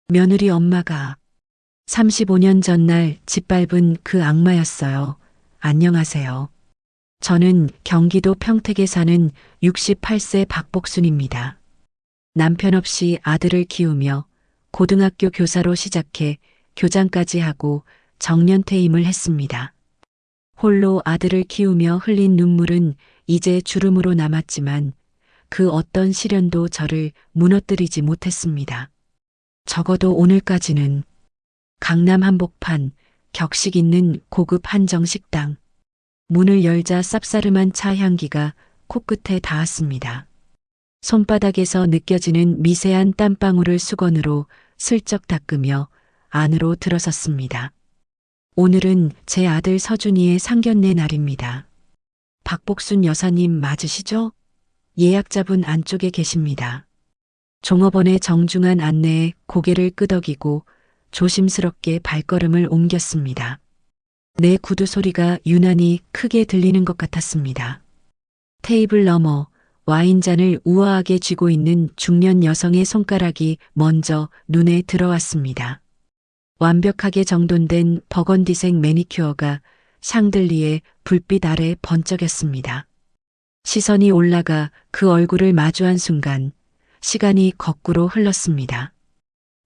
며느리 엄마가 35년 전날 짓밟은 그 악마였어요. 안녕하세요. 저는 경기도 평택에 사는 68세 박복순입니다. 남편 없이 아들을 키우며 고등학교 교사로 시작해 교장까지 하고 정년퇴임을 했습니다. 홀로 아들을 키우며 흘린 눈물은 이제 주름으로 남았지만 그 어떤 시련도 저를 무너뜨리지 못했습니다. 적어도 오늘까지는 강남 한복판 격식 있는 고급 한정 식당. 문을 열자 쌉싸름한 차 향기가 코끝에 닿았습니다. 손바닥에서 느껴지는 미세한 땀방울을 수건으로 슬쩍 닦으며 안으로 들어섰습니다. 오늘은 제 아들 서준이의 상견례 날입니다. 박복순 여사님 맞으시죠? 예약자분 안쪽에 계십니다. 종업원의 정중한 안내에 고개를 끄덕이고 조심스럽게 발걸음을 옮겼습니다. 내 구두 소리가 유난히 크게 들리는 것 같았습니다. 테이블 너머 와인잔을 우아하게 쥐고 있는 중년 여성의 손가락이 먼저 눈에 들어왔습니다. 완벽하게 정돈된 버건디색 매니큐어가 샹들리에 불빛 아래 번쩍였습니다. 시선이 올라가 그 얼굴을 마주한 순간 시간이 거꾸로 흘렀습니다.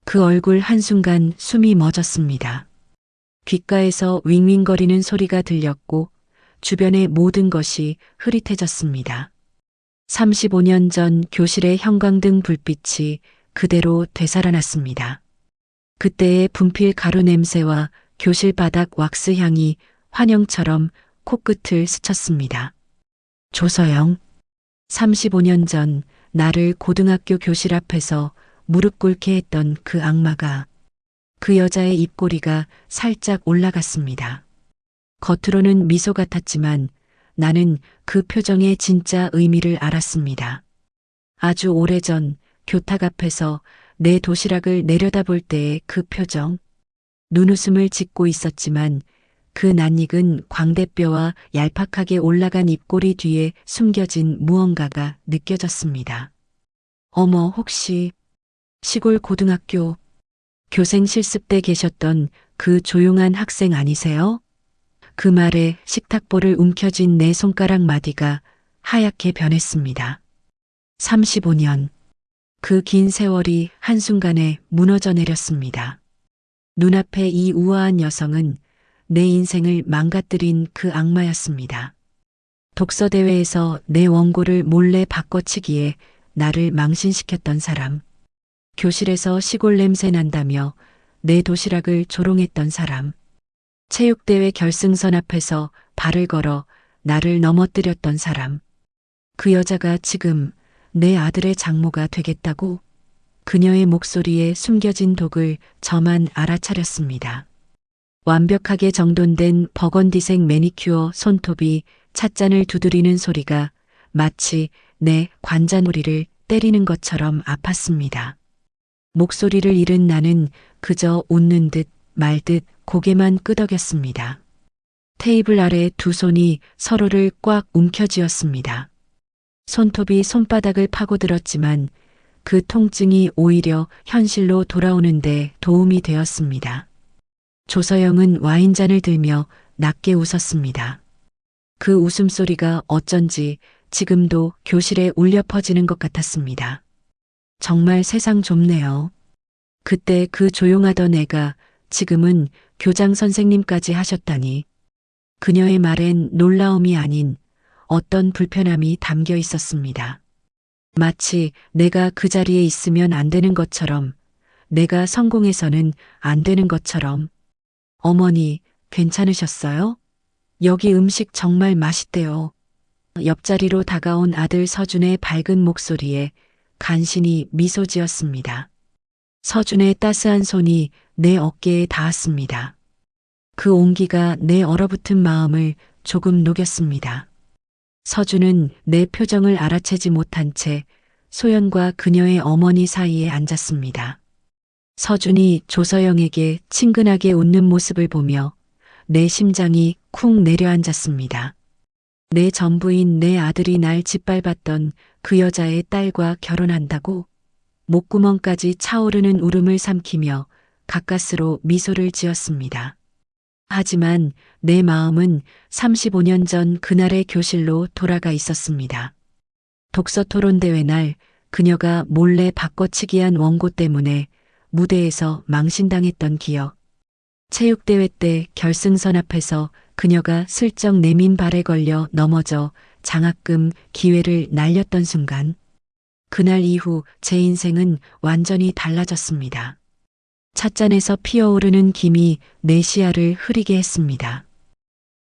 그 얼굴 한순간 숨이 멎었습니다. 귓가에서 윙윙거리는 소리가 들렸고 주변의 모든 것이 흐릿해졌습니다. 35년 전 교실의 형광등 불빛이 그대로 되살아났습니다. 그때의 분필 가루 냄새와 교실 바닥 왁스 향이 환영처럼 코끝을 스쳤습니다. 조서영, 35년 전 나를 고등학교 교실 앞에서 무릎 꿇게 했던 그 악마가 그 여자의 입꼬리가 살짝 올라갔습니다. 겉으로는 미소 같았지만 나는 그 표정의 진짜 의미를 알았습니다. 아주 오래전 교탁 앞에서 내 도시락을 내려다볼 때의 그 표정. 눈웃음을 짓고 있었지만 그 낯익은 광대뼈와 얄팍하게 올라간 입꼬리 뒤에 숨겨진 무언가가 느껴졌습니다. 어머, 혹시 시골 고등학교 교생 실습 때 계셨던 그 조용한 학생 아니세요? 그 말에 식탁볼을 움켜쥔 내 손가락 마디가 하얗게 변했습니다. 35년. 그 긴 세월이 한순간에 무너져 내렸습니다. 눈앞에 이 우아한 여성은 내 인생을 망가뜨린 그 악마였습니다. 독서대회에서 내 원고를 몰래 바꿔치기에 나를 망신시켰던 사람. 교실에서 시골 냄새 난다며 내 도시락을 조롱했던 사람. 체육대회 결승선 앞에서 발을 걸어 나를 넘어뜨렸던 사람. 그 여자가 지금 내 아들의 장모가 되겠다고? 그녀의 목소리에 숨겨진 독을 저만 알아차렸습니다. 완벽하게 정돈된 버건디색 매니큐어 손톱이 찻잔을 두드리는 소리가 마치 내 관자놀이를 때리는 것처럼 아팠습니다. 목소리를 잃은 나는 그저 웃는 듯 말 듯 고개만 끄덕였습니다. 테이블 아래 두 손이 서로를 꽉 움켜쥐었습니다. 손톱이 손바닥을 파고들었지만 그 통증이 오히려 현실로 돌아오는데 도움이 되었습니다. 조서영은 와인잔을 들며 낮게 웃었습니다. 그 웃음소리가 어쩐지 지금도 교실에 울려 퍼지는 것 같았습니다. 정말 세상 좁네요. 그때 그 조용하던 애가 지금은 교장 선생님까지 하셨다니. 그녀의 말엔 놀라움이 아닌 어떤 불편함이 담겨 있었습니다. 마치 내가 그 자리에 있으면 안 되는 것처럼, 내가 성공해서는 안 되는 것처럼. 어머니, 괜찮으셨어요? 여기 음식 정말 맛있대요. 옆자리로 다가온 아들 서준의 밝은 목소리에 간신히 미소 지었습니다. 서준의 따스한 손이 내 어깨에 닿았습니다. 그 온기가 내 얼어붙은 마음을 조금 녹였습니다. 서준은 내 표정을 알아채지 못한 채 소연과 그녀의 어머니 사이에 앉았습니다. 서준이 조서영에게 친근하게 웃는 모습을 보며 내 심장이 쿵 내려앉았습니다. 내 전부인 내 아들이 날 짓밟았던 그 여자의 딸과 결혼한다고? 목구멍까지 차오르는 울음을 삼키며 가까스로 미소를 지었습니다. 하지만 내 마음은 35년 전 그날의 교실로 돌아가 있었습니다. 독서 토론 대회 날 그녀가 몰래 바꿔치기한 원고 때문에 무대에서 망신당했던 기억. 체육대회 때 결승선 앞에서 그녀가 슬쩍 내민 발에 걸려 넘어져 장학금 기회를 날렸던 순간. 그날 이후 제 인생은 완전히 달라졌습니다. 찻잔에서 피어오르는 김이 내 시야를 흐리게 했습니다.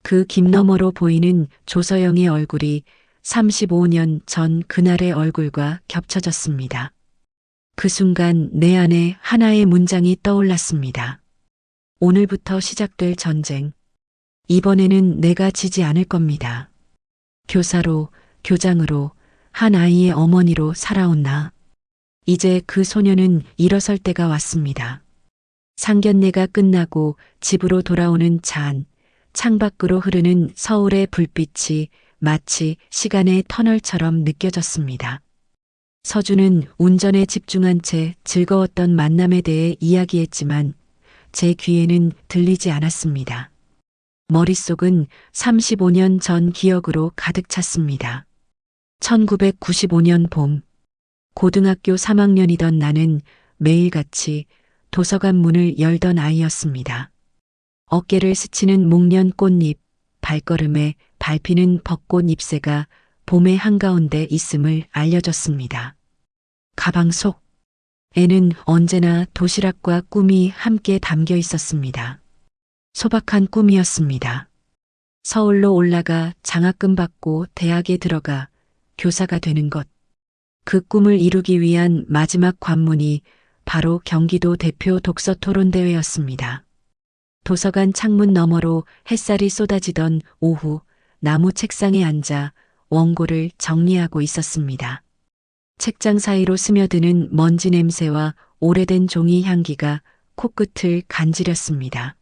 그 김 너머로 보이는 조서영의 얼굴이 35년 전 그날의 얼굴과 겹쳐졌습니다. 그 순간 내 안에 하나의 문장이 떠올랐습니다. 오늘부터 시작될 전쟁. 이번에는 내가 지지 않을 겁니다. 교사로, 교장으로, 한 아이의 어머니로 살아온 나. 이제 그 소녀는 일어설 때가 왔습니다. 상견례가 끝나고 집으로 돌아오는 창밖으로 흐르는 서울의 불빛이 마치 시간의 터널처럼 느껴졌습니다. 서준은 운전에 집중한 채 즐거웠던 만남에 대해 이야기했지만 제 귀에는 들리지 않았습니다. 머릿속은 35년 전 기억으로 가득 찼습니다. 1995년 봄, 고등학교 3학년이던 나는 매일같이 도서관 문을 열던 아이였습니다. 어깨를 스치는 목련 꽃잎, 발걸음에 밟히는 벚꽃 잎새가 봄의 한가운데 있음을 알려줬습니다. 가방 속에는 언제나 도시락과 꿈이 함께 담겨 있었습니다. 소박한 꿈이었습니다. 서울로 올라가 장학금 받고 대학에 들어가 교사가 되는 것. 그 꿈을 이루기 위한 마지막 관문이 바로 경기도 대표 독서 토론 대회였습니다. 도서관 창문 너머로 햇살이 쏟아지던 오후, 나무 책상에 앉아 원고를 정리하고 있었습니다. 책장 사이로 스며드는 먼지 냄새와 오래된 종이 향기가 코끝을 간지렸습니다.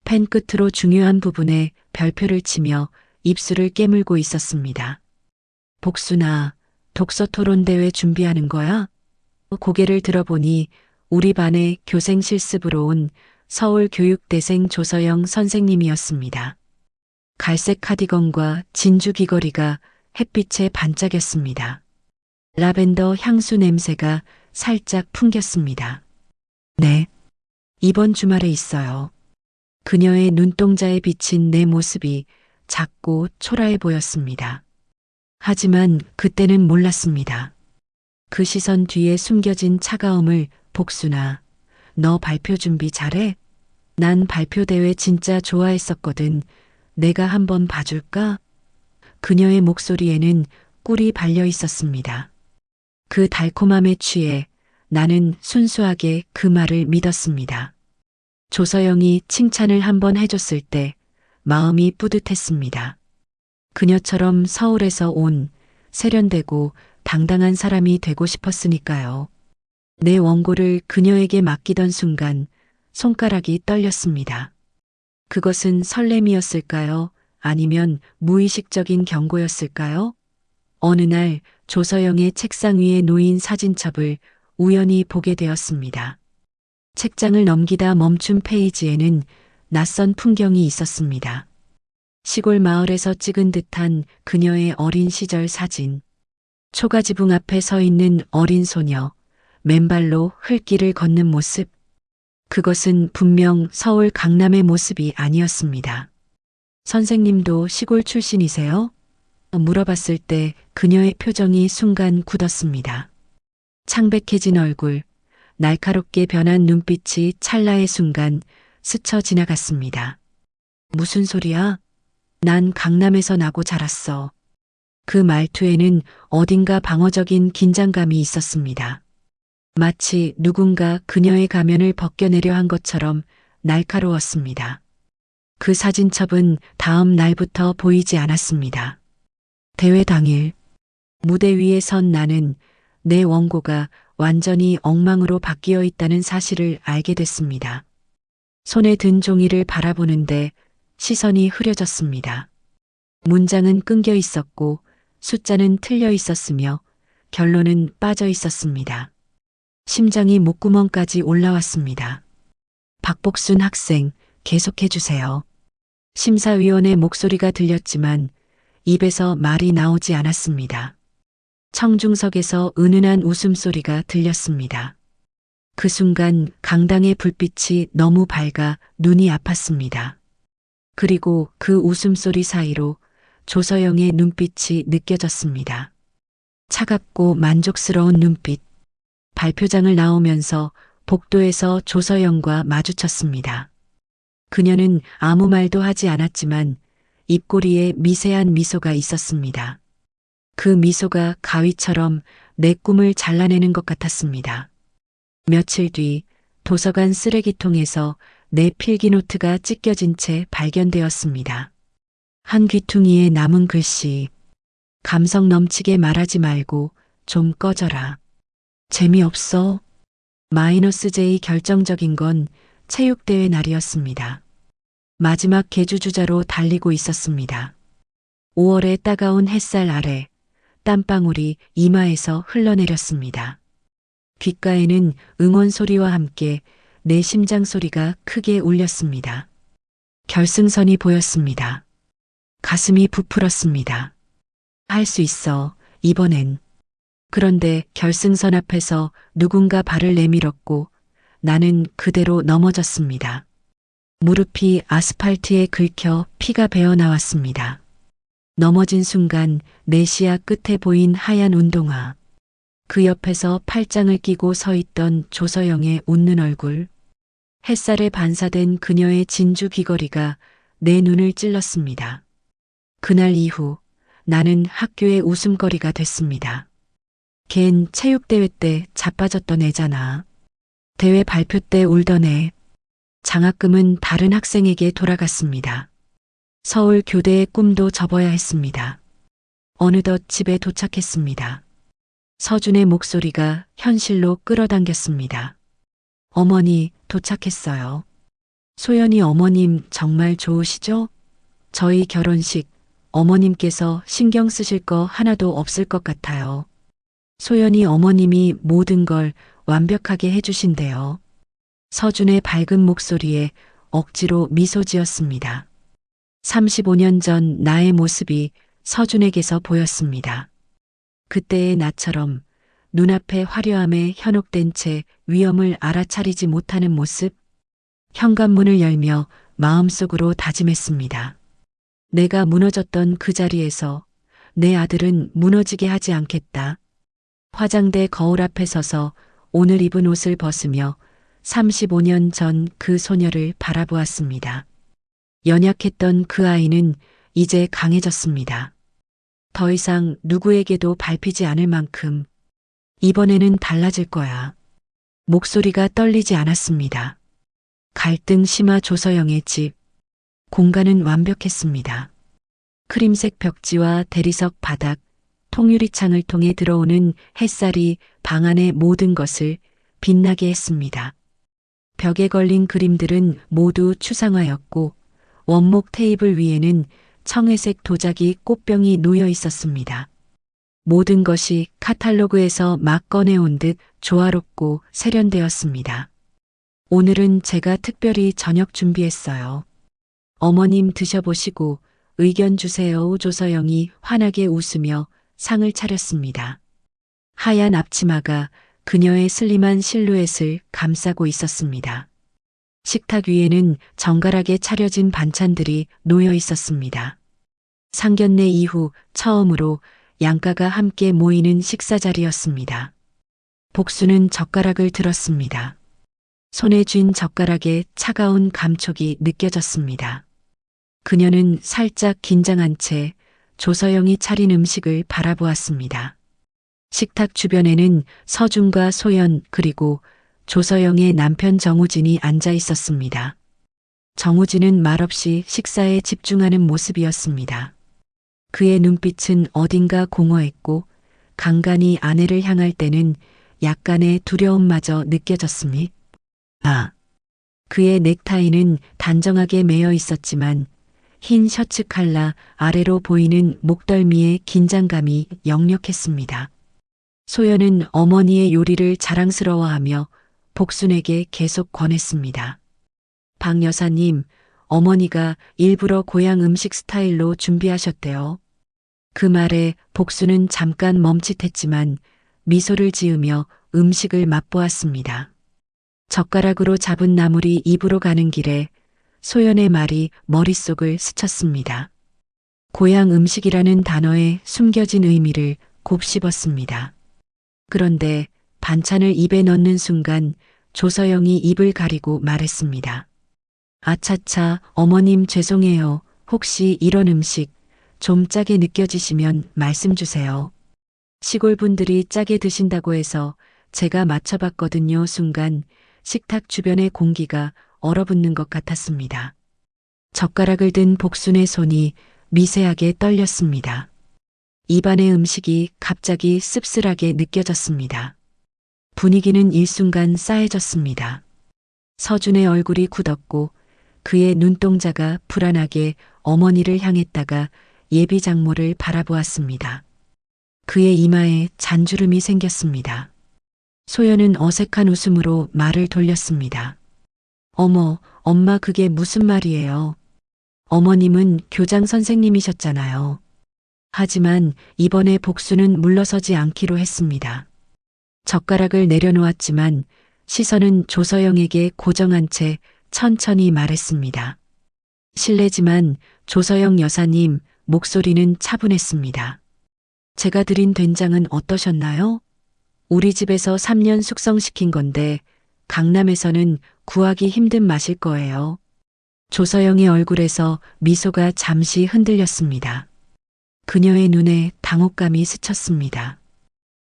펜 끝으로 중요한 부분에 별표를 치며 입술을 깨물고 있었습니다. 복순아, 독서 토론 대회 준비하는 거야? 고개를 들어보니 우리 반의 교생 실습으로 온 서울교육대생 조서영 선생님이었습니다. 갈색 카디건과 진주 귀걸이가 햇빛에 반짝였습니다. 라벤더 향수 냄새가 살짝 풍겼습니다. 네, 이번 주말에 있어요. 그녀의 눈동자에 비친 내 모습이 작고 초라해 보였습니다. 하지만 그때는 몰랐습니다. 그 시선 뒤에 숨겨진 차가움을. 복순아, 너 발표 준비 잘해? 난 발표 대회 진짜 좋아했었거든. 내가 한번 봐줄까? 그녀의 목소리에는 꿀이 발려 있었습니다. 그 달콤함에 취해 나는 순수하게 그 말을 믿었습니다. 조서영이 칭찬을 한번 해줬을 때 마음이 뿌듯했습니다. 그녀처럼 서울에서 온 세련되고 당당한 사람이 되고 싶었으니까요. 내 원고를 그녀에게 맡기던 순간 손가락이 떨렸습니다. 그것은 설렘이었을까요? 아니면 무의식적인 경고였을까요? 어느 날 조서영의 책상 위에 놓인 사진첩을 우연히 보게 되었습니다. 책장을 넘기다 멈춘 페이지에는 낯선 풍경이 있었습니다. 시골 마을에서 찍은 듯한 그녀의 어린 시절 사진. 초가지붕 앞에 서 있는 어린 소녀, 맨발로 흘길을 걷는 모습. 그것은 분명 서울 강남의 모습이 아니었습니다. 선생님도 시골 출신이세요? 물어봤을 때 그녀의 표정이 순간 굳었습니다. 창백해진 얼굴, 날카롭게 변한 눈빛이 찰나의 순간 스쳐 지나갔습니다. 무슨 소리야? 난 강남에서 나고 자랐어. 그 말투에는 어딘가 방어적인 긴장감이 있었습니다. 마치 누군가 그녀의 가면을 벗겨내려 한 것처럼 날카로웠습니다. 그 사진첩은 다음 날부터 보이지 않았습니다. 대회 당일, 무대 위에 선 나는 내 원고가 완전히 엉망으로 바뀌어 있다는 사실을 알게 됐습니다. 손에 든 종이를 바라보는데 시선이 흐려졌습니다. 문장은 끊겨 있었고 숫자는 틀려 있었으며 결론은 빠져 있었습니다. 심장이 목구멍까지 올라왔습니다. 박복순 학생, 계속해 주세요. 심사위원의 목소리가 들렸지만 입에서 말이 나오지 않았습니다. 청중석에서 은은한 웃음소리가 들렸습니다. 그 순간 강당의 불빛이 너무 밝아 눈이 아팠습니다. 그리고 그 웃음소리 사이로 조서영의 눈빛이 느껴졌습니다. 차갑고 만족스러운 눈빛. 발표장을 나오면서 복도에서 조서영과 마주쳤습니다. 그녀는 아무 말도 하지 않았지만 입꼬리에 미세한 미소가 있었습니다. 그 미소가 가위처럼 내 꿈을 잘라내는 것 같았습니다. 며칠 뒤 도서관 쓰레기통에서 내 필기노트가 찢겨진 채 발견되었습니다. 한 귀퉁이에 남은 글씨. 감성 넘치게 말하지 말고 좀 꺼져라. 재미없어. -J 결정적인 건 체육대회 날이었습니다. 마지막 계주주자로 달리고 있었습니다. 5월의 따가운 햇살 아래 땀방울이 이마에서 흘러내렸습니다. 귓가에는 응원 소리와 함께 내 심장 소리가 크게 울렸습니다. 결승선이 보였습니다. 가슴이 부풀었습니다. 할 수 있어, 이번엔. 그런데 결승선 앞에서 누군가 발을 내밀었고 나는 그대로 넘어졌습니다. 무릎이 아스팔트에 긁혀 피가 배어 나왔습니다. 넘어진 순간 내 시야 끝에 보인 하얀 운동화. 그 옆에서 팔짱을 끼고 서 있던 조서영의 웃는 얼굴. 햇살에 반사된 그녀의 진주 귀걸이가 내 눈을 찔렀습니다. 그날 이후 나는 학교의 웃음거리가 됐습니다. 걘 체육대회 때 자빠졌던 애잖아. 대회 발표 때 울던 애. 장학금은 다른 학생에게 돌아갔습니다. 서울 교대의 꿈도 접어야 했습니다. 어느덧 집에 도착했습니다. 서준의 목소리가 현실로 끌어당겼습니다. 어머니, 도착했어요. 소연이 어머님 정말 좋으시죠? 저희 결혼식 어머님께서 신경 쓰실 거 하나도 없을 것 같아요. 소연이 어머님이 모든 걸 완벽하게 해주신대요. 서준의 밝은 목소리에 억지로 미소 지었습니다. 35년 전 나의 모습이 서준에게서 보였습니다. 그때의 나처럼 눈앞의 화려함에 현혹된 채 위험을 알아차리지 못하는 모습. 현관문을 열며 마음속으로 다짐했습니다. 내가 무너졌던 그 자리에서 내 아들은 무너지게 하지 않겠다. 화장대 거울 앞에 서서 오늘 입은 옷을 벗으며 35년 전 그 소녀를 바라보았습니다. 연약했던 그 아이는 이제 강해졌습니다. 더 이상 누구에게도 밟히지 않을 만큼. 이번에는 달라질 거야. 목소리가 떨리지 않았습니다. 갈등 심화 조서영의 집. 공간은 완벽했습니다. 크림색 벽지와 대리석 바닥, 통유리창을 통해 들어오는 햇살이 방 안의 모든 것을 빛나게 했습니다. 벽에 걸린 그림들은 모두 추상화였고 원목 테이블 위에는 청회색 도자기 꽃병이 놓여 있었습니다. 모든 것이 카탈로그에서 막 꺼내온 듯 조화롭고 세련되었습니다. 오늘은 제가 특별히 저녁 준비했어요. 어머님 드셔보시고 의견 주세요. 조서영이 환하게 웃으며 상을 차렸습니다. 하얀 앞치마가 그녀의 슬림한 실루엣을 감싸고 있었습니다. 식탁 위에는 정갈하게 차려진 반찬들이 놓여 있었습니다. 상견례 이후 처음으로 양가가 함께 모이는 식사 자리였습니다. 복수는 젓가락을 들었습니다. 손에 쥔 젓가락에 차가운 감촉이 느껴졌습니다. 그녀는 살짝 긴장한 채 조서영이 차린 음식을 바라보았습니다. 식탁 주변에는 서준과 소연 그리고 조서영의 남편 정우진이 앉아 있었습니다. 정우진은 말없이 식사에 집중하는 모습이었습니다. 그의 눈빛은 어딘가 공허했고 간간히 아내를 향할 때는 약간의 두려움마저 느껴졌습니다. 그의 넥타이는 단정하게 매여 있었지만 흰 셔츠 칼라 아래로 보이는 목덜미의 긴장감이 역력했습니다. 소연은 어머니의 요리를 자랑스러워하며 복순에게 계속 권했습니다. 박 여사님, 어머니가 일부러 고향 음식 스타일로 준비하셨대요. 그 말에 복순은 잠깐 멈칫했지만 미소를 지으며 음식을 맛보았습니다. 젓가락으로 잡은 나물이 입으로 가는 길에 소연의 말이 머릿속을 스쳤습니다. 고향 음식이라는 단어에 숨겨진 의미를 곱씹었습니다. 그런데 반찬을 입에 넣는 순간 조서영이 입을 가리고 말했습니다. 아차차, 어머님 죄송해요. 혹시 이런 음식 좀 짜게 느껴지시면 말씀 주세요. 시골 분들이 짜게 드신다고 해서 제가 맞춰봤거든요. 순간 식탁 주변의 공기가 얼어붙는 것 같았습니다. 젓가락을 든 복순의 손이 미세하게 떨렸습니다. 입안의 음식이 갑자기 씁쓸하게 느껴졌습니다. 분위기는 일순간 싸해졌습니다. 서준의 얼굴이 굳었고 그의 눈동자가 불안하게 어머니를 향했다가 예비 장모를 바라보았습니다. 그의 이마에 잔주름이 생겼습니다. 소연은 어색한 웃음으로 말을 돌렸습니다. 어머, 엄마 그게 무슨 말이에요? 어머님은 교장 선생님이셨잖아요. 하지만 이번에 복수는 물러서지 않기로 했습니다. 젓가락을 내려놓았지만 시선은 조서영에게 고정한 채 천천히 말했습니다. 실례지만 조서영 여사님, 목소리는 차분했습니다. 제가 드린 된장은 어떠셨나요? 우리 집에서 3년 숙성시킨 건데 강남에서는 구하기 힘든 맛일 거예요. 조서영의 얼굴에서 미소가 잠시 흔들렸습니다. 그녀의 눈에 당혹감이 스쳤습니다.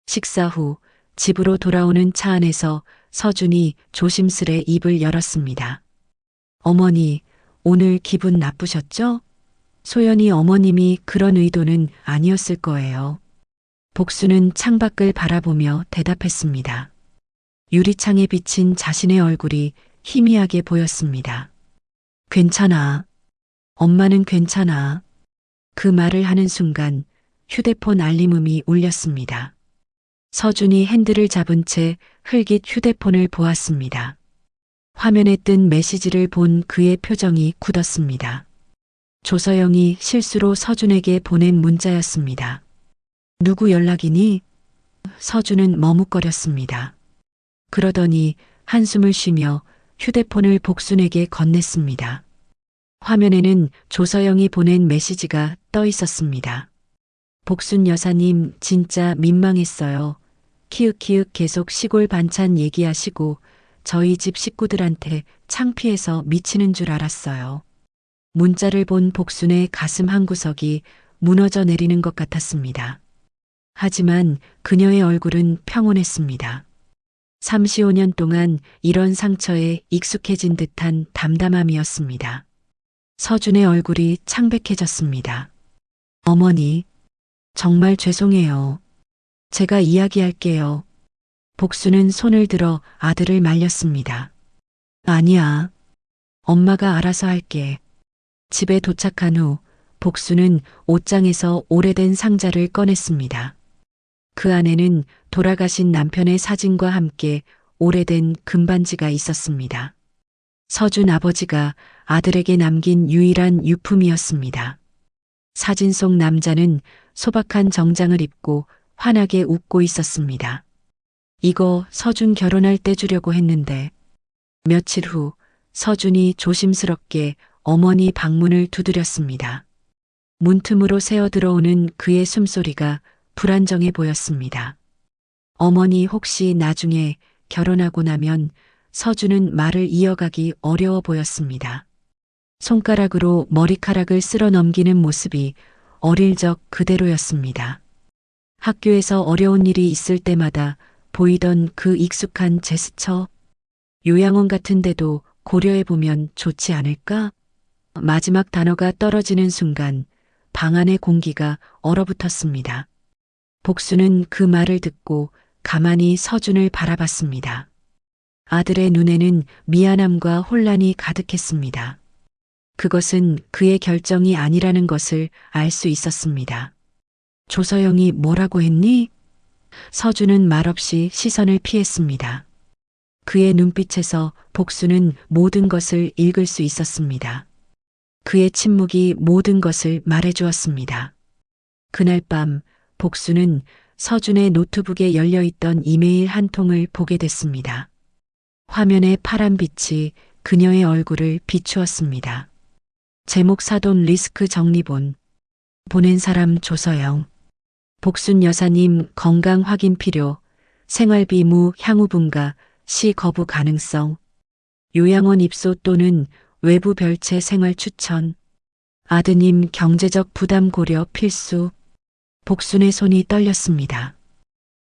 식사 후 집으로 돌아오는 차 안에서 서준이 조심스레 입을 열었습니다. 어머니, 오늘 기분 나쁘셨죠? 소연이 어머님이 그런 의도는 아니었을 거예요. 복수는 창밖을 바라보며 대답했습니다. 유리창에 비친 자신의 얼굴이 희미하게 보였습니다. 괜찮아. 엄마는 괜찮아. 그 말을 하는 순간 휴대폰 알림음이 울렸습니다. 서준이 핸들을 잡은 채 흘깃 휴대폰을 보았습니다. 화면에 뜬 메시지를 본 그의 표정이 굳었습니다. 조서영이 실수로 서준에게 보낸 문자였습니다. 누구 연락이니? 서준은 머뭇거렸습니다. 그러더니 한숨을 쉬며 휴대폰을 복순에게 건넸습니다. 화면에는 조서영이 보낸 메시지가 떠 있었습니다. 복순 여사님 진짜 민망했어요. 키읔키읔 계속 시골 반찬 얘기하시고 저희 집 식구들한테 창피해서 미치는 줄 알았어요. 문자를 본 복순의 가슴 한구석이 무너져 내리는 것 같았습니다. 하지만 그녀의 얼굴은 평온했습니다. 35년 동안 이런 상처에 익숙해진 듯한 담담함이었습니다. 서준의 얼굴이 창백해졌습니다. 어머니, 정말 죄송해요. 제가 이야기할게요. 복수는 손을 들어 아들을 말렸습니다. 아니야. 엄마가 알아서 할게. 집에 도착한 후 복수는 옷장에서 오래된 상자를 꺼냈습니다. 그 안에는 돌아가신 남편의 사진과 함께 오래된 금반지가 있었습니다. 서준 아버지가 아들에게 남긴 유일한 유품이었습니다. 사진 속 남자는 소박한 정장을 입고 환하게 웃고 있었습니다. 이거 서준 결혼할 때 주려고 했는데. 며칠 후 서준이 조심스럽게 어머니 방문을 두드렸습니다. 문틈으로 새어 들어오는 그의 숨소리가 불안정해 보였습니다. 어머니 혹시 나중에 결혼하고 나면 서준은 말을 이어가기 어려워 보였습니다. 손가락으로 머리카락을 쓸어 넘기는 모습이 어릴 적 그대로였습니다. 학교에서 어려운 일이 있을 때마다 보이던 그 익숙한 제스처, 요양원 같은데도 고려해보면 좋지 않을까? 마지막 단어가 떨어지는 순간 방 안의 공기가 얼어붙었습니다. 복수는 그 말을 듣고 가만히 서준을 바라봤습니다. 아들의 눈에는 미안함과 혼란이 가득했습니다. 그것은 그의 결정이 아니라는 것을 알 수 있었습니다. 조서영이 뭐라고 했니? 서준은 말없이 시선을 피했습니다. 그의 눈빛에서 복수는 모든 것을 읽을 수 있었습니다. 그의 침묵이 모든 것을 말해주었습니다. 그날 밤 복수는 서준의 노트북에 열려있던 이메일 한 통을 보게 됐습니다. 화면의 파란 빛이 그녀의 얼굴을 비추었습니다. 제목 사돈 리스크 정리본. 보낸 사람 조서영. 복순 여사님 건강 확인 필요. 생활비 무 향후 분가 시 거부 가능성. 요양원 입소 또는 외부 별채 생활 추천. 아드님 경제적 부담 고려 필수. 복순의 손이 떨렸습니다.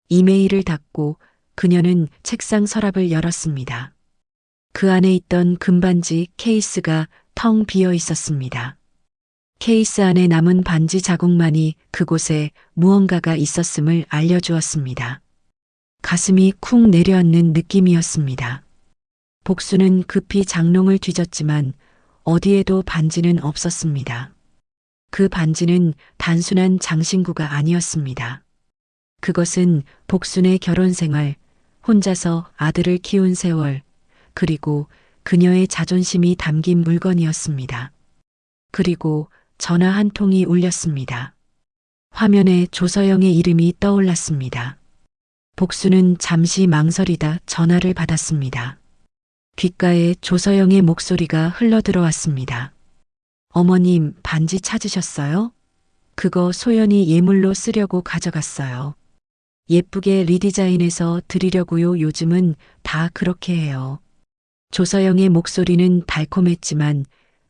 이메일을 닫고 그녀는 책상 서랍을 열었습니다. 그 안에 있던 금반지 케이스가 텅 비어 있었습니다. 케이스 안에 남은 반지 자국만이 그곳에 무언가가 있었음을 알려주었습니다. 가슴이 쿵 내려앉는 느낌이었습니다. 복수는 급히 장롱을 뒤졌지만 어디에도 반지는 없었습니다. 그 반지는 단순한 장신구가 아니었습니다. 그것은 복순의 결혼 생활, 혼자서 아들을 키운 세월, 그리고 그녀의 자존심이 담긴 물건이었습니다. 그리고 전화 한 통이 울렸습니다. 화면에 조서영의 이름이 떠올랐습니다. 복수는 잠시 망설이다 전화를 받았습니다. 귓가에 조서영의 목소리가 흘러들어왔습니다. 어머님, 반지 찾으셨어요? 그거 소연이 예물로 쓰려고 가져갔어요. 예쁘게 리디자인해서 드리려고요. 요즘은 다 그렇게 해요. 조서영의 목소리는 달콤했지만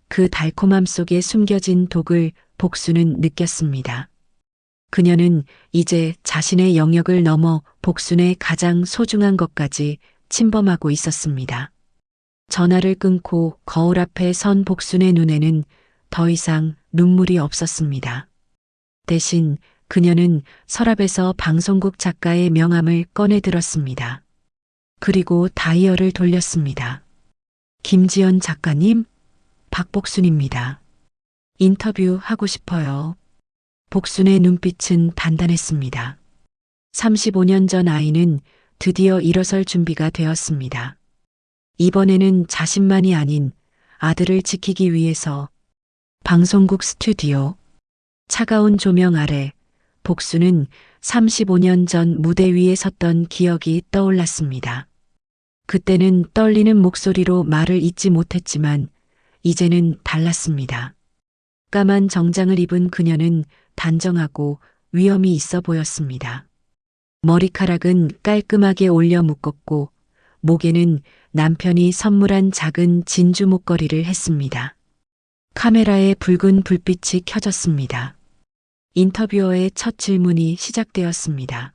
그 달콤함 속에 숨겨진 독을 복수는 느꼈습니다. 그녀는 이제 자신의 영역을 넘어 복순의 가장 소중한 것까지 침범하고 있었습니다. 전화를 끊고 거울 앞에 선 복순의 눈에는 더 이상 눈물이 없었습니다. 대신 그녀는 서랍에서 방송국 작가의 명함을 꺼내 들었습니다. 그리고 다이얼을 돌렸습니다. 김지연 작가님, 박복순입니다. 인터뷰 하고 싶어요. 복순의 눈빛은 단단했습니다. 35년 전 아이는 드디어 일어설 준비가 되었습니다. 이번에는 자신만이 아닌 아들을 지키기 위해서 방송국 스튜디오. 차가운 조명 아래 복수는 35년 전 무대 위에 섰던 기억이 떠올랐습니다. 그때는 떨리는 목소리로 말을 잇지 못했지만 이제는 달랐습니다. 까만 정장을 입은 그녀는 단정하고 위엄이 있어 보였습니다. 머리카락은 깔끔하게 올려 묶었고 목에는 남편이 선물한 작은 진주 목걸이를 했습니다. 카메라에 붉은 불빛이 켜졌습니다. 인터뷰어의 첫 질문이 시작되었습니다.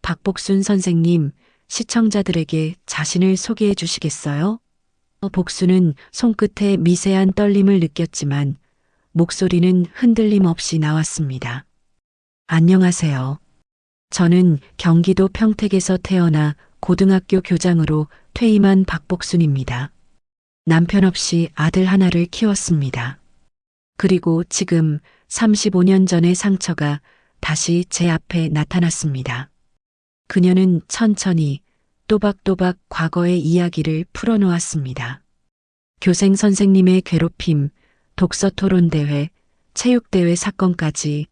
박복순 선생님, 시청자들에게 자신을 소개해 주시겠어요? 복순은 손끝에 미세한 떨림을 느꼈지만 목소리는 흔들림 없이 나왔습니다. 안녕하세요. 저는 경기도 평택에서 태어나 고등학교 교장으로 퇴임한 박복순입니다. 남편 없이 아들 하나를 키웠습니다. 그리고 지금 35년 전의 상처가 다시 제 앞에 나타났습니다. 그녀는 천천히 또박또박 과거의 이야기를 풀어놓았습니다. 교생 선생님의 괴롭힘, 독서 토론 대회, 체육대회 사건까지,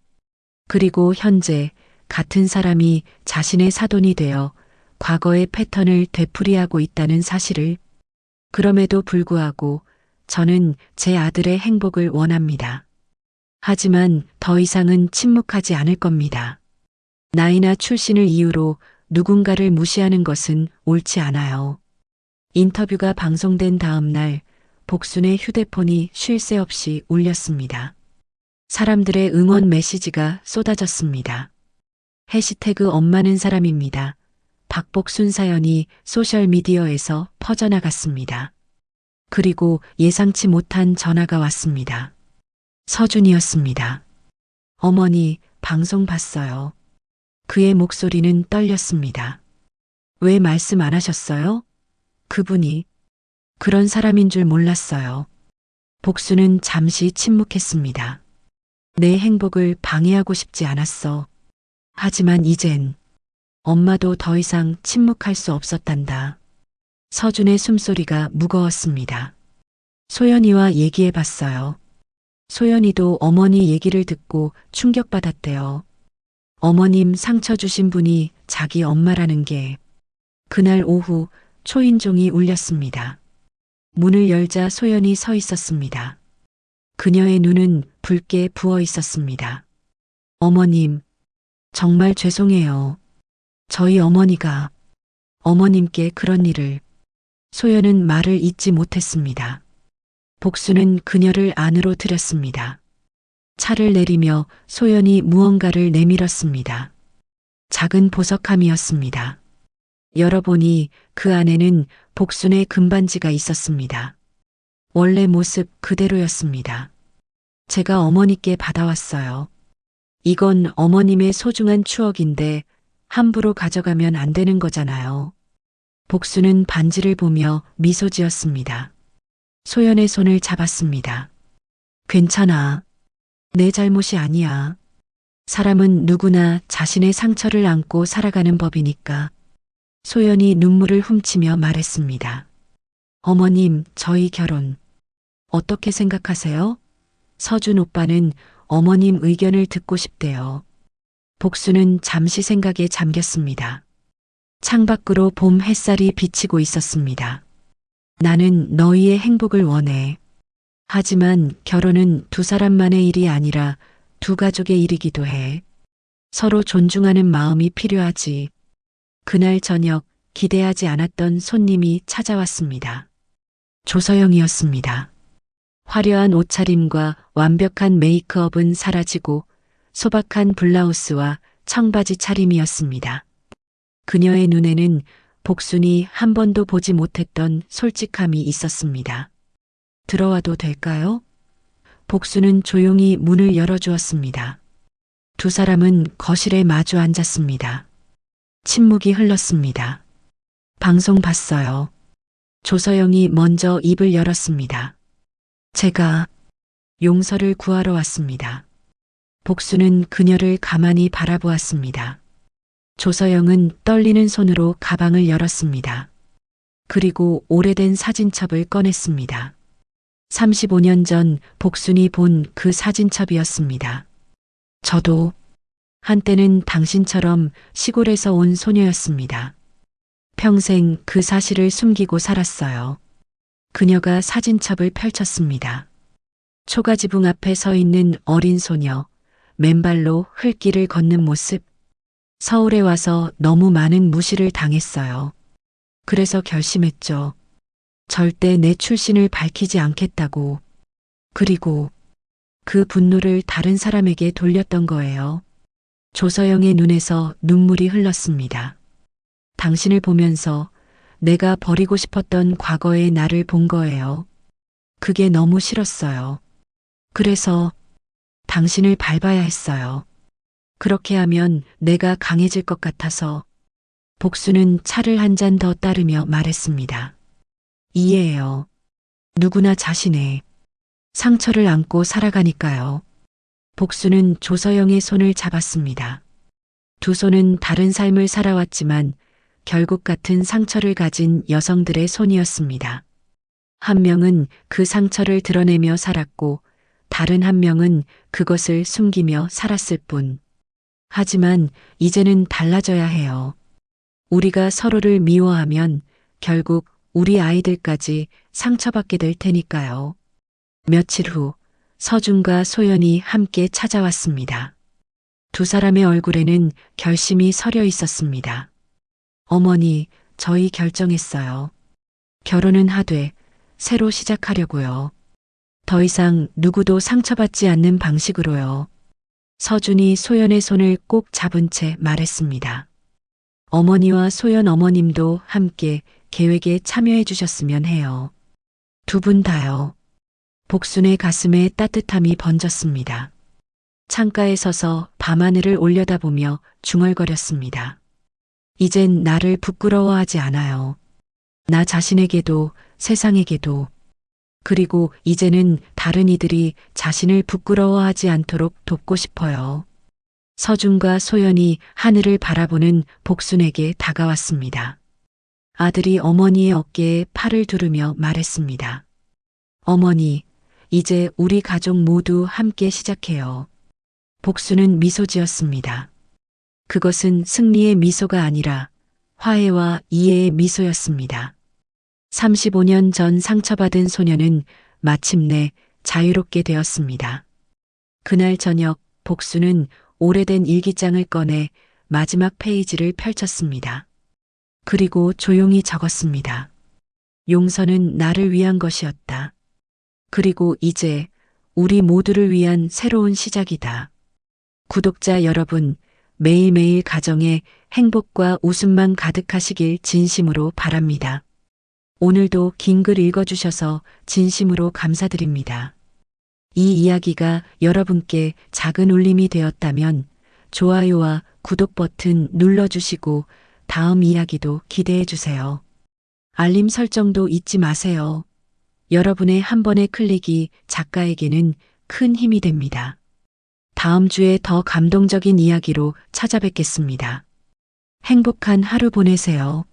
그리고 현재 같은 사람이 자신의 사돈이 되어 과거의 패턴을 되풀이하고 있다는 사실을. 그럼에도 불구하고 저는 제 아들의 행복을 원합니다. 하지만 더 이상은 침묵하지 않을 겁니다. 나이나 출신을 이유로 누군가를 무시하는 것은 옳지 않아요. 인터뷰가 방송된 다음 날 복순의 휴대폰이 쉴 새 없이 울렸습니다. 사람들의 응원 메시지가 쏟아졌습니다. 해시태그 엄마는 사람입니다. 박복순 사연이 소셜미디어에서 퍼져나갔습니다. 그리고 예상치 못한 전화가 왔습니다. 서준이었습니다. 어머니, 방송 봤어요. 그의 목소리는 떨렸습니다. 왜 말씀 안 하셨어요? 그분이 그런 사람인 줄 몰랐어요. 복수는 잠시 침묵했습니다. 내 행복을 방해하고 싶지 않았어. 하지만 이젠 엄마도 더 이상 침묵할 수 없었단다. 서준의 숨소리가 무거웠습니다. 소연이와 얘기해 봤어요. 소연이도 어머니 얘기를 듣고 충격받았대요. 어머님 상처 주신 분이 자기 엄마라는 게. 그날 오후 초인종이 울렸습니다. 문을 열자 소연이 서 있었습니다. 그녀의 눈은 붉게 부어 있었습니다. 어머님, 정말 죄송해요. 저희 어머니가 어머님께 그런 일을. 소연은 말을 잇지 못했습니다. 복수는 그녀를 안으로 들였습니다. 차를 내리며 소연이 무언가를 내밀었습니다. 작은 보석함이었습니다. 열어보니 그 안에는 복순의 금반지가 있었습니다. 원래 모습 그대로였습니다. 제가 어머니께 받아왔어요. 이건 어머님의 소중한 추억인데 함부로 가져가면 안 되는 거잖아요. 복수는 반지를 보며 미소 지었습니다. 소연의 손을 잡았습니다. 괜찮아. 내 잘못이 아니야. 사람은 누구나 자신의 상처를 안고 살아가는 법이니까. 소연이 눈물을 훔치며 말했습니다. 어머님, 저희 결혼 어떻게 생각하세요? 서준 오빠는 어머님 의견을 듣고 싶대요. 복수는 잠시 생각에 잠겼습니다. 창밖으로 봄 햇살이 비치고 있었습니다. 나는 너희의 행복을 원해. 하지만 결혼은 두 사람만의 일이 아니라 두 가족의 일이기도 해. 서로 존중하는 마음이 필요하지. 그날 저녁 기대하지 않았던 손님이 찾아왔습니다. 조서영이었습니다. 화려한 옷차림과 완벽한 메이크업은 사라지고 소박한 블라우스와 청바지 차림이었습니다. 그녀의 눈에는 복순이 한 번도 보지 못했던 솔직함이 있었습니다. 들어와도 될까요? 복순은 조용히 문을 열어주었습니다. 두 사람은 거실에 마주 앉았습니다. 침묵이 흘렀습니다. 방송 봤어요. 조서영이 먼저 입을 열었습니다. 제가 용서를 구하러 왔습니다. 복수는 그녀를 가만히 바라보았습니다. 조서영은 떨리는 손으로 가방을 열었습니다. 그리고 오래된 사진첩을 꺼냈습니다. 35년 전 복순이 본 그 사진첩이었습니다. 저도 한때는 당신처럼 시골에서 온 소녀였습니다. 평생 그 사실을 숨기고 살았어요. 그녀가 사진첩을 펼쳤습니다. 초가지붕 앞에 서 있는 어린 소녀, 맨발로 흙길을 걷는 모습. 서울에 와서 너무 많은 무시를 당했어요. 그래서 결심했죠. 절대 내 출신을 밝히지 않겠다고. 그리고 그 분노를 다른 사람에게 돌렸던 거예요. 조서영의 눈에서 눈물이 흘렀습니다. 당신을 보면서 내가 버리고 싶었던 과거의 나를 본 거예요. 그게 너무 싫었어요. 그래서 당신을 밟아야 했어요. 그렇게 하면 내가 강해질 것 같아서. 복수는 차를 한 잔 더 따르며 말했습니다. 이해해요. 누구나 자신의 상처를 안고 살아가니까요. 복수는 조서영의 손을 잡았습니다. 두 손은 다른 삶을 살아왔지만 결국 같은 상처를 가진 여성들의 손이었습니다. 한 명은 그 상처를 드러내며 살았고 다른 한 명은 그것을 숨기며 살았을 뿐. 하지만 이제는 달라져야 해요. 우리가 서로를 미워하면 결국 우리 아이들까지 상처받게 될 테니까요. 며칠 후 서준과 소연이 함께 찾아왔습니다. 두 사람의 얼굴에는 결심이 서려 있었습니다. 어머니, 저희 결정했어요. 결혼은 하되 새로 시작하려고요. 더 이상 누구도 상처받지 않는 방식으로요. 서준이 소연의 손을 꼭 잡은 채 말했습니다. 어머니와 소연 어머님도 함께 계획에 참여해 주셨으면 해요. 두 분 다요. 복순의 가슴에 따뜻함이 번졌습니다. 창가에 서서 밤하늘을 올려다보며 중얼거렸습니다. 이젠 나를 부끄러워하지 않아요. 나 자신에게도 세상에게도. 그리고 이제는 다른 이들이 자신을 부끄러워하지 않도록 돕고 싶어요. 서준과 소연이 하늘을 바라보는 복순에게 다가왔습니다. 아들이 어머니의 어깨에 팔을 두르며 말했습니다. 어머니, 이제 우리 가족 모두 함께 시작해요. 복순은 미소 지었습니다. 그것은 승리의 미소가 아니라 화해와 이해의 미소였습니다. 35년 전 상처받은 소녀는 마침내 자유롭게 되었습니다. 그날 저녁 복수는 오래된 일기장을 꺼내 마지막 페이지를 펼쳤습니다. 그리고 조용히 적었습니다. 용서는 나를 위한 것이었다. 그리고 이제 우리 모두를 위한 새로운 시작이다. 구독자 여러분, 매일매일 가정에 행복과 웃음만 가득하시길 진심으로 바랍니다. 오늘도 긴 글 읽어주셔서 진심으로 감사드립니다. 이 이야기가 여러분께 작은 울림이 되었다면 좋아요와 구독 버튼 눌러주시고 다음 이야기도 기대해 주세요. 알림 설정도 잊지 마세요. 여러분의 한 번의 클릭이 작가에게는 큰 힘이 됩니다. 다음 주에 더 감동적인 이야기로 찾아뵙겠습니다. 행복한 하루 보내세요.